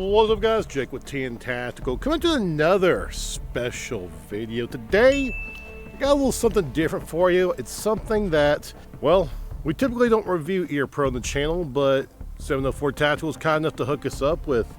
What's up, guys? Jake with Tactical coming to another special video. Today I got a little something different for you. It's something that, well, we typically don't review EarPro on the channel, but 704 Tactical is kind enough to hook us up with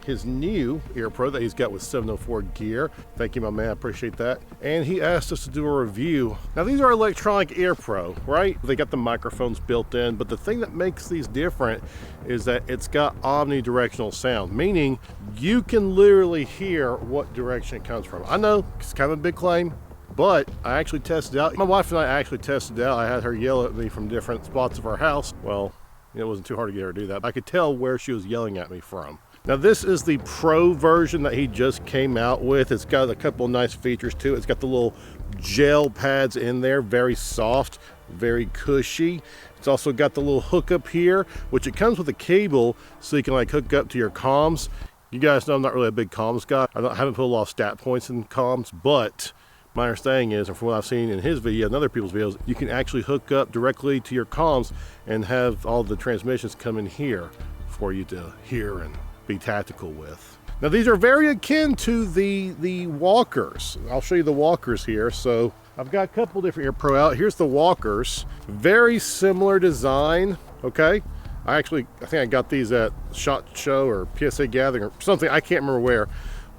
his new EarPro that he's got with 704 gear. Thank you, my man, I appreciate that. And he asked us to do a review. Now, these are electronic EarPro, right? They got the microphones built in, but the thing that makes these different is that it's got omnidirectional sound, meaning you can literally hear what direction it comes from. I know it's kind of a big claim, but I actually tested it out. My wife and I actually tested it out. I had her yell at me from different spots of our house. Well, it wasn't too hard to get her to do that. I could tell where she was yelling at me from. Now, this is the Pro version that he just came out with. It's got a couple of nice features too. It's got the little gel pads in there, very soft, very cushy. It's also got the little hookup here, which it comes with a cable so you can like hook up to your comms. You guys know I'm not really a big comms guy. I haven't put a lot of stat points in comms, but my understanding is, and from what I've seen in his video and other people's videos, you can actually hook up directly to your comms and have all the transmissions come in here for you to hear and be tactical with. Now, these are very akin to the walkers. I'll show you the walkers here. So I've got a couple different EarPro out. Here's the walkers. Very similar design, okay? I think I got these at SHOT Show or PSA Gathering or something. I can't remember where.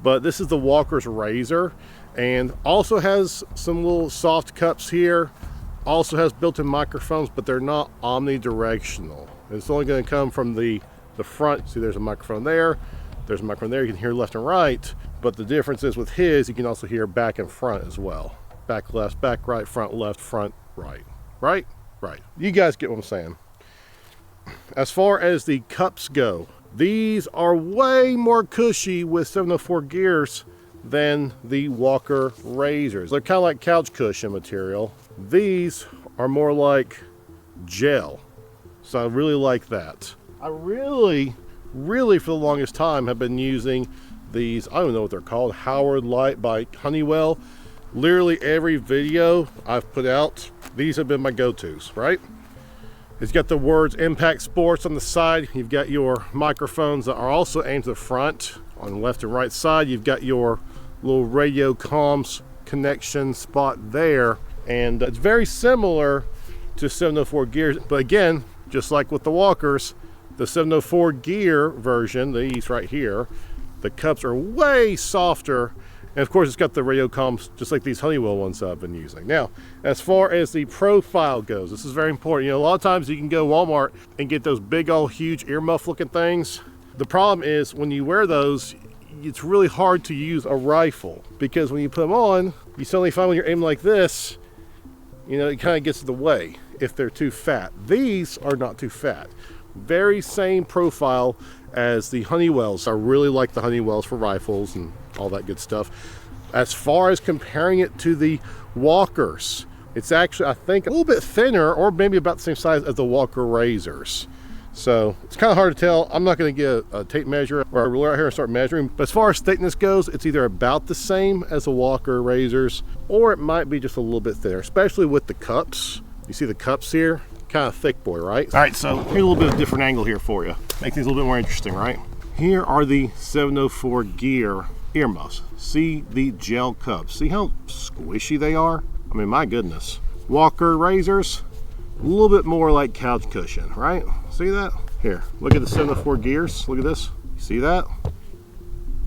But this is the Walker's Razor, and also has some little soft cups here. Also has built-in microphones, but they're not omnidirectional. It's only going to come from the front. See, there's a microphone there, there's a microphone there. You can hear left and right, but the difference is with his, you can also hear back and front as well. Back left, back right, front left, front right. Right? You guys get what I'm saying. As far as the cups go, these are way more cushy with 704 gears than the Walker Razors. They're kind of like couch cushion material. These are more like gel, so I really like that. I really for the longest time have been using these, I don't know what they're called, Howard Light by Honeywell. Literally every video I've put out, these have been my go-tos, right? It's got the words Impact Sports on the side. You've got your microphones that are also aimed to the front. On the left and right side, you've got your little radio comms connection spot there. And it's very similar to 704 gears, but again, just like with the walkers, the 704 gear version, these right here, the cups are way softer. And of course, it's got the radio comms, just like these Honeywell ones I've been using. Now, as far as the profile goes, this is very important. You know, a lot of times you can go Walmart and get those big old huge earmuff looking things. The problem is when you wear those, it's really hard to use a rifle, because when you put them on, you suddenly find when you're aiming like this, you know, it kind of gets in the way if they're too fat. These are not too fat. Very same profile as the Honeywells. I really like the Honeywells for rifles and all that good stuff. As far as comparing it to the Walkers, it's actually, I think, a little bit thinner, or maybe about the same size as the Walker Razors. So it's kind of hard to tell. I'm not going to get a tape measure or a ruler out here and start measuring. But as far as thickness goes, it's either about the same as the Walker Razors, or it might be just a little bit thinner, especially with the cups. You see the cups here? Kind of thick boy, right? All right, so here's a little bit of a different angle here for you. Make things a little bit more interesting, right? Here are the 704 gear earmuffs. See the gel cups. See how squishy they are? I mean, my goodness. Walker Razors, a little bit more like couch cushion, right? See that? Here, look at the 704 gears. Look at this. See that?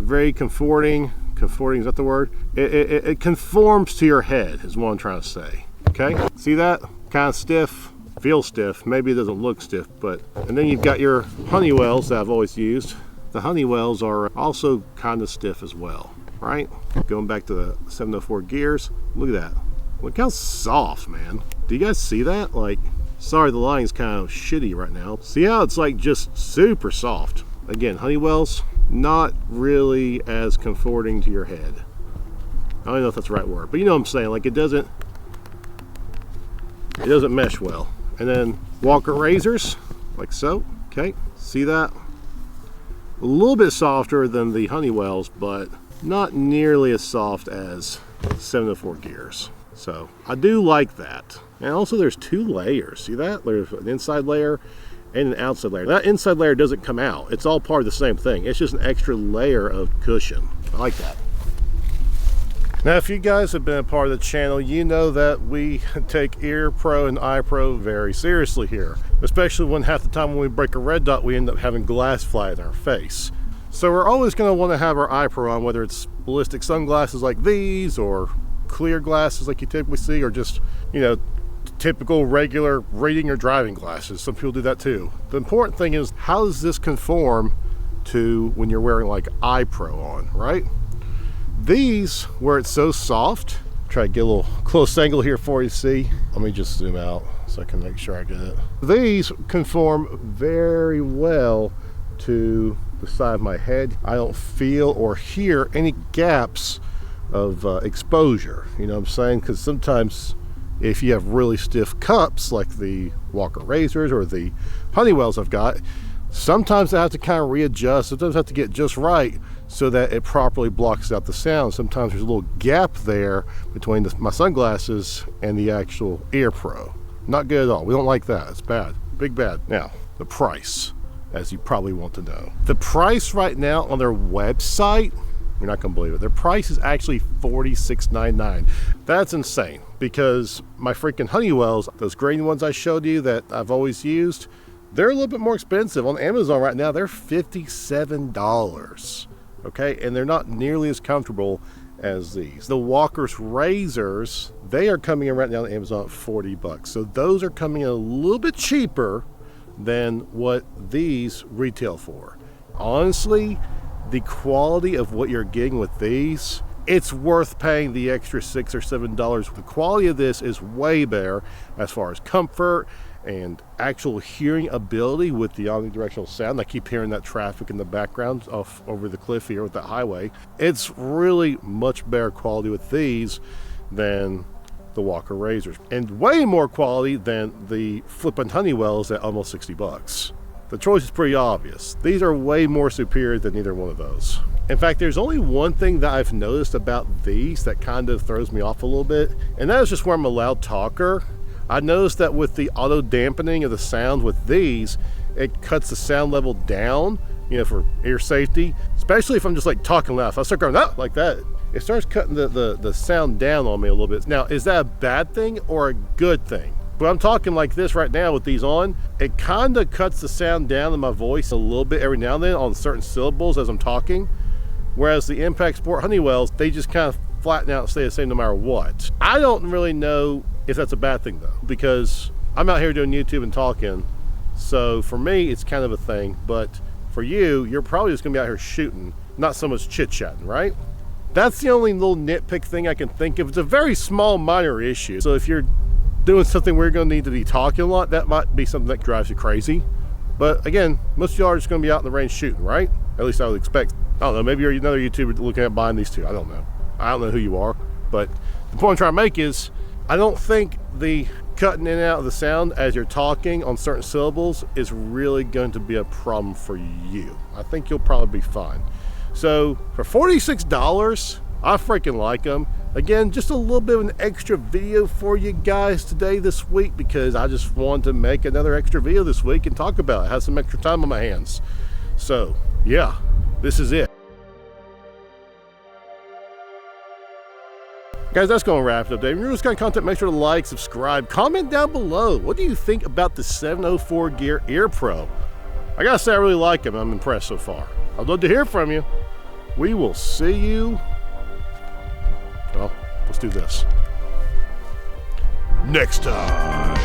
Very comforting. Comforting, is that the word? It conforms to your head, is what I'm trying to say. Okay? See that? Kind of stiff. Feels stiff. Maybe it doesn't look stiff, but... And then you've got your Honeywells that I've always used. The Honeywells are also kind of stiff as well, right? Going back to the 704 gears, look at that. Look how soft, man. Do you guys see that? Like, sorry, the lighting's kind of shitty right now. See how it's like just super soft? Again, Honeywells, not really as comforting to your head. I don't know if that's the right word, but you know what I'm saying. Like, it doesn't mesh well. And then Walker Razors, like so. Okay, see that? A little bit softer than the Honeywells, but not nearly as soft as 704 gears. So I do like that. And also there's two layers. See that? There's an inside layer and an outside layer. That inside layer doesn't come out. It's all part of the same thing. It's just an extra layer of cushion. I like that. Now, if you guys have been a part of the channel, you know that we take EarPro and iPro very seriously here, especially when half the time when we break a red dot, we end up having glass fly in our face. So we're always going to want to have our iPro on, whether it's ballistic sunglasses like these or clear glasses like you typically see, or just, you know, typical regular reading or driving glasses. Some people do that too. The important thing is, how does this conform to when you're wearing like iPro on, right? These, where it's so soft, try to get a little close angle here for you to see. Let me just zoom out so I can make sure I get it. These conform very well to the side of my head. I don't feel or hear any gaps of exposure, you know what I'm saying? Because sometimes if you have really stiff cups like the Walker Razors or the Honeywells I've got, sometimes I have to kind of readjust. Sometimes I have to get just right so that it properly blocks out the sound. Sometimes there's a little gap there between my sunglasses and the actual EarPro. Not good at all. We don't like that. It's bad. Big bad. Now, the price, as you probably want to know. The price right now on their website, you're not going to believe it. Their price is actually $46.99. That's insane, because my freaking Honeywells, those green ones I showed you that I've always used, they're a little bit more expensive. On Amazon right now, they're $57. Okay, and they're not nearly as comfortable as these. The Walker's Razors, they are coming in right now on Amazon at 40 bucks. So those are coming in a little bit cheaper than what these retail for. Honestly, the quality of what you're getting with these, it's worth paying the extra $6 or $7. The quality of this is way better as far as comfort and actual hearing ability with the omnidirectional sound. I keep hearing that traffic in the background off over the cliff here with that highway. It's really much better quality with these than the Walker Razors, and way more quality than the flippin' Honeywells at almost 60 bucks. The choice is pretty obvious. These are way more superior than either one of those. In fact, there's only one thing that I've noticed about these that kind of throws me off a little bit, and that is just where I'm a loud talker. I noticed that with the auto dampening of the sound with these, it cuts the sound level down, you know, for ear safety, especially if I'm just like talking loud. If I start going out like that, it starts cutting the sound down on me a little bit. Now, is that a bad thing or a good thing? But I'm talking like this right now with these on, it kind of cuts the sound down in my voice a little bit every now and then on certain syllables as I'm talking. Whereas the Impact Sport Honeywells, they just kind of flatten out and stay the same no matter what. I don't really know if that's a bad thing though, because I'm out here doing YouTube and talking. So for me, it's kind of a thing, but for you, you're probably just gonna be out here shooting, not so much chit-chatting, right? That's the only little nitpick thing I can think of. It's a very small, minor issue. So if you're doing something where you're gonna need to be talking a lot, that might be something that drives you crazy. But again, most of y'all are just gonna be out in the range shooting, right? At least I would expect. I don't know, maybe you're another YouTuber looking at buying these two. I don't know. I don't know who you are, but the point I'm trying to make is, I don't think the cutting in and out of the sound as you're talking on certain syllables is really going to be a problem for you. I think you'll probably be fine. So for $46, I freaking like them. Again, just a little bit of an extra video for you guys today, this week, because I just wanted to make another extra video this week and talk about it. I have some extra time on my hands. So yeah, this is it. Guys, that's going to wrap it up today. If you're this kind of content, make sure to like, subscribe, comment down below. What do you think about the 704 Gear EarPro? I gotta say, I really like them. I'm impressed so far. I'd love to hear from you. We will see you. Well, let's do this next time.